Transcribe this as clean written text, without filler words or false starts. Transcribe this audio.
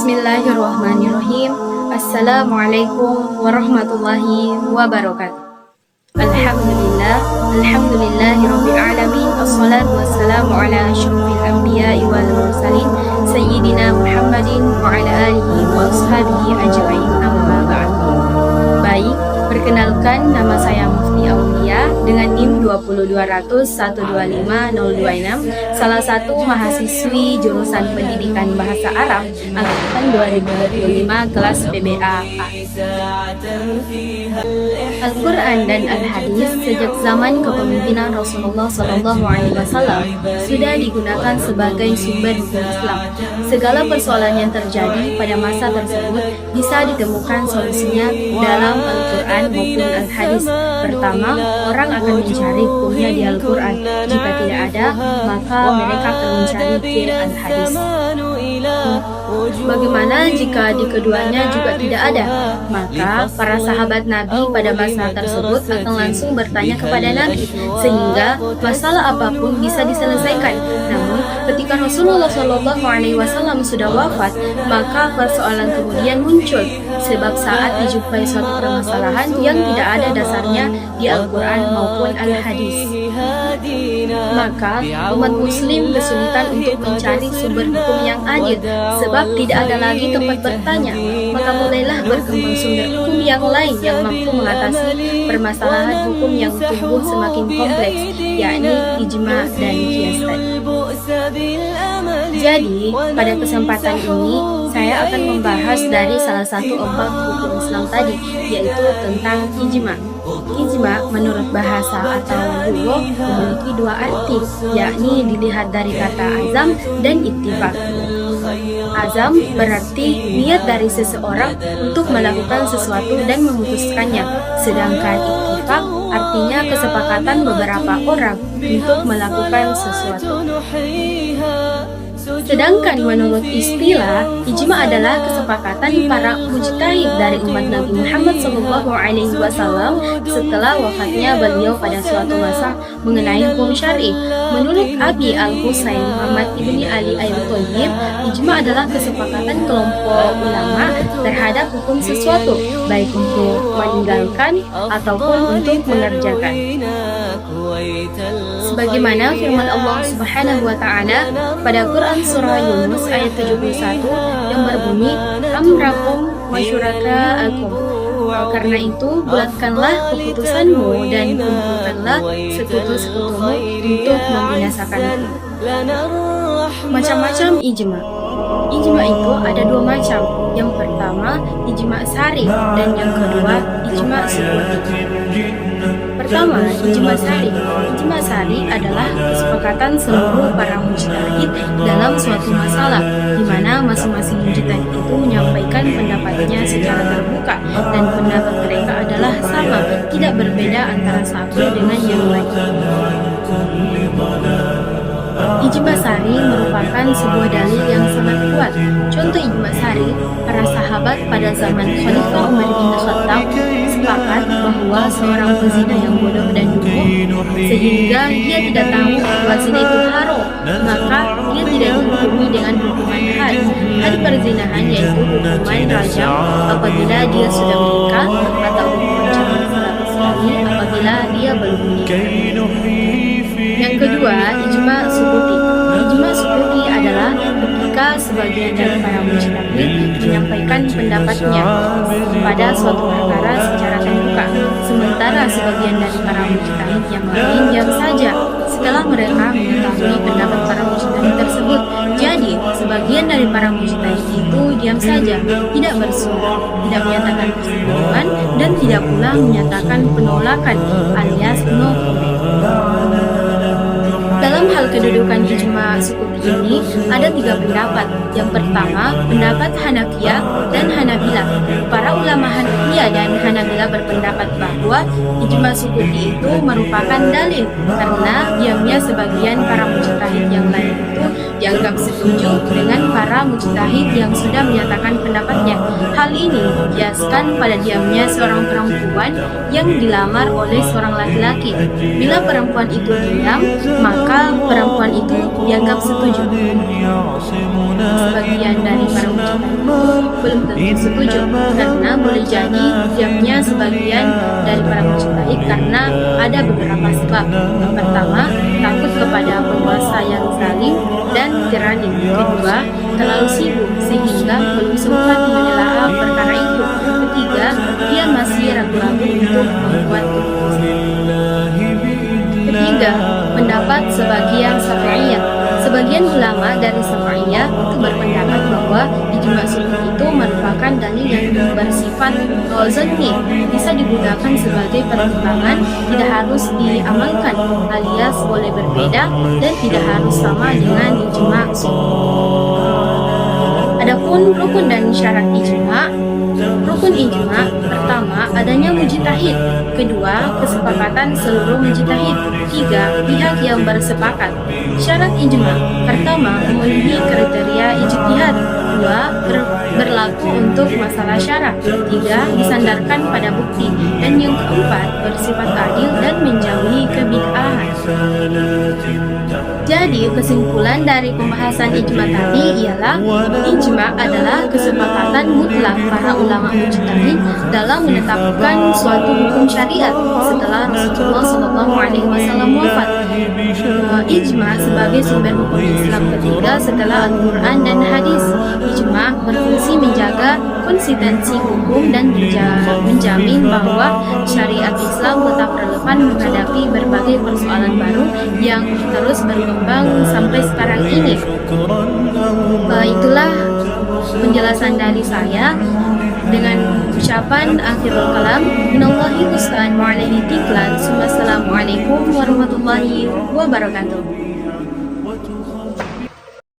Bismillahirrahmanirrahim. Assalamualaikum warahmatullahi wabarakatuh. Alhamdulillahi rabbil alamin. Assalatu wassalamu ala asyrafil anbiya'i wal mursalin sayyidina Muhammadin wa ala alihi wa ashabihi ajma'in, amma ba'd. Baik, perkenalkan, nama saya Mufti Aulia dengan NIM 20200125026, salah satu mahasiswi jurusan Pendidikan Bahasa Arab angkatan 2025 kelas PBA. Al-Quran dan Al-Hadis sejak zaman kepemimpinan Rasulullah SAW sudah digunakan sebagai sumber hukum Islam. Segala persoalan yang terjadi pada masa tersebut bisa ditemukan solusinya dalam Al-Quran maupun Al-Hadis. Pertama, orang akan mencari hukumnya di Al-Quran. Jika tidak ada, maka mereka akan mencari di Al-Hadis. Bagaimana jika di keduanya juga tidak ada? Maka para sahabat Nabi pada masa tersebut akan langsung bertanya kepada Nabi, sehingga masalah apapun bisa diselesaikan. Namun ketika Rasulullah SAW sudah wafat, maka persoalan kemudian muncul, sebab saat dijumpai suatu permasalahan yang tidak ada dasarnya di Al-Quran maupun Al-Hadis, maka umat muslim kesulitan untuk mencari sumber hukum yang adil, sebab tidak ada lagi tempat bertanya. Maka mulailah berkembang sumber hukum yang lain yang mampu mengatasi permasalahan hukum yang tumbuh semakin kompleks, yakni ijma dan qiyas. Jadi, pada kesempatan ini saya akan membahas dari salah satu obat hukum Islam tadi, yaitu tentang ijma. Ijma menurut bahasa atau lugah memiliki dua arti, yakni dilihat dari kata azam dan ittifaq. Azam berarti niat dari seseorang untuk melakukan sesuatu dan memutuskannya, sedangkan ittifaq artinya kesepakatan beberapa orang untuk melakukan sesuatu. Sedangkan menurut istilah, ijma adalah kesepakatan para mujtahid dari umat Nabi Muhammad SAW setelah wafatnya beliau pada suatu masa mengenai hukum syar'i. Menurut Abi Al-Husain Muhammad ibni Ali Al-Thayyib, ijma adalah kesepakatan kelompok ulama terhadap hukum sesuatu, baik untuk meninggalkan ataupun untuk mengerjakan. Sebagaimana firman Allah Subhanahu wa Ta'ala pada Quran surah Yunus ayat 71 yang berbunyi, amrakum wa syuraka'akum. Karena itu, bulatkanlah keputusanmu dan kumpulkanlah sekutu-sekutumu untuk membinasakanku. Macam-macam ijma. Ijma itu ada dua macam. Yang pertama, ijma sari, dan yang kedua, ijma sukuti. Pertama, ijma sari. Ijma sari adalah kesepakatan seluruh para mujtahid dalam suatu masalah, di mana masing-masing mujtahid itu menyampaikan pendapatnya secara terbuka dan pendapat mereka adalah sama, tidak berbeda antara satu dengan yang lain. Ijma sari merupakan sebuah dalil yang sangat kuat. Contoh ijma sari, para sahabat pada zaman Khalifah Umar bin Khattab sepakat bahwa seorang pezina yang bodoh dan dungu, sehingga dia tidak tahu bahwa zina itu haram, maka dia tidak dihukumi dengan hukuman had. Had perzinahan yaitu hukuman rajam apabila dia sudah menikah, atau hukuman 100 kali apabila dia belum menikah. Yang kedua, ijma sukuti. Ijma sukuti adalah ketika sebagian dari para mujtahid menyampaikan pendapatnya pada suatu perkara secara terbuka, sementara sebagian dari para mujtahid yang lain diam saja setelah mereka mengetahui pendapat para mujtahid tersebut. Jadi, sebagian dari para mujtahid itu diam saja, tidak bersuara, tidak menyatakan persetujuan, dan tidak pula menyatakan penolakan alias no comment. Dalam hal kedudukan ijma sukuti ini ada tiga pendapat. Yang pertama, pendapat Hanafiyah dan Hanabilah. Para ulama Hanafiyah dan Hanabilah berpendapat bahwa ijma sukuti itu merupakan dalil karena diamnya sebagian para mujtahid yang lain itu dianggap setuju dengan para mujtahid yang sudah menyatakan pendapatnya. Hal ini dikiaskan pada diamnya seorang perempuan yang dilamar oleh seorang laki-laki. Bila perempuan itu diam, maka perempuan itu dianggap setuju. Sebagian dari para mujtahid itu belum tentu setuju, karena boleh jadi diamnya sebagian dari para mujtahid karena ada beberapa sebab. Yang pertama, takut kepada penguasa yang zalim dan tiranim. Kedua, terlalu sibuk sehingga belum sempat menelaah perkara itu. Ketiga, dia masih ragu-ragu untuk membuat keputusan. Ketiga, pendapat sebagian Syafi'iyah. Sebagian ulama dari Syafi'iyah itu berpendapat bahwa ijma sunnah itu merupakan dalil yang bersifat zanni, bisa digunakan sebagai pertimbangan, tidak harus diamalkan, alias boleh berbeda dan tidak harus sama dengan ijma sunnah. Adapun rukun dan syarat ijma. Rukun ijma pertama, adanya mujtahid. Kedua, kesepakatan seluruh mujtahid. Tiga, pihak yang bersepakat. Syarat ijma pertama, memenuhi kriteria ijtihad. Dua, berlaku untuk masalah syara. Tiga, disandarkan pada bukti. Dan yang keempat, bersifat adil dan menjauhi kebid'ahan. Jadi kesimpulan dari pembahasan ijma tadi ialah ijma adalah kesepakatan mutlak para ulama mujtahid dalam menetapkan suatu hukum syariat setelah Rasulullah SAW wafat. Ijma sebagai sumber hukum Islam ketiga setelah Al-Quran dan hadis. Ijma berfungsi menjaga konsistensi hukum dan menjamin bahwa syariat Islam tetap relevan menghadapi berbagai persoalan baru yang terus berkembang sampai sekarang ini. Itulah penjelasan dari saya dengan ucapan akhirul kalam, minallahi musta'an wa alaihi tiklan. Assalamualaikum warahmatullahi wabarakatuh.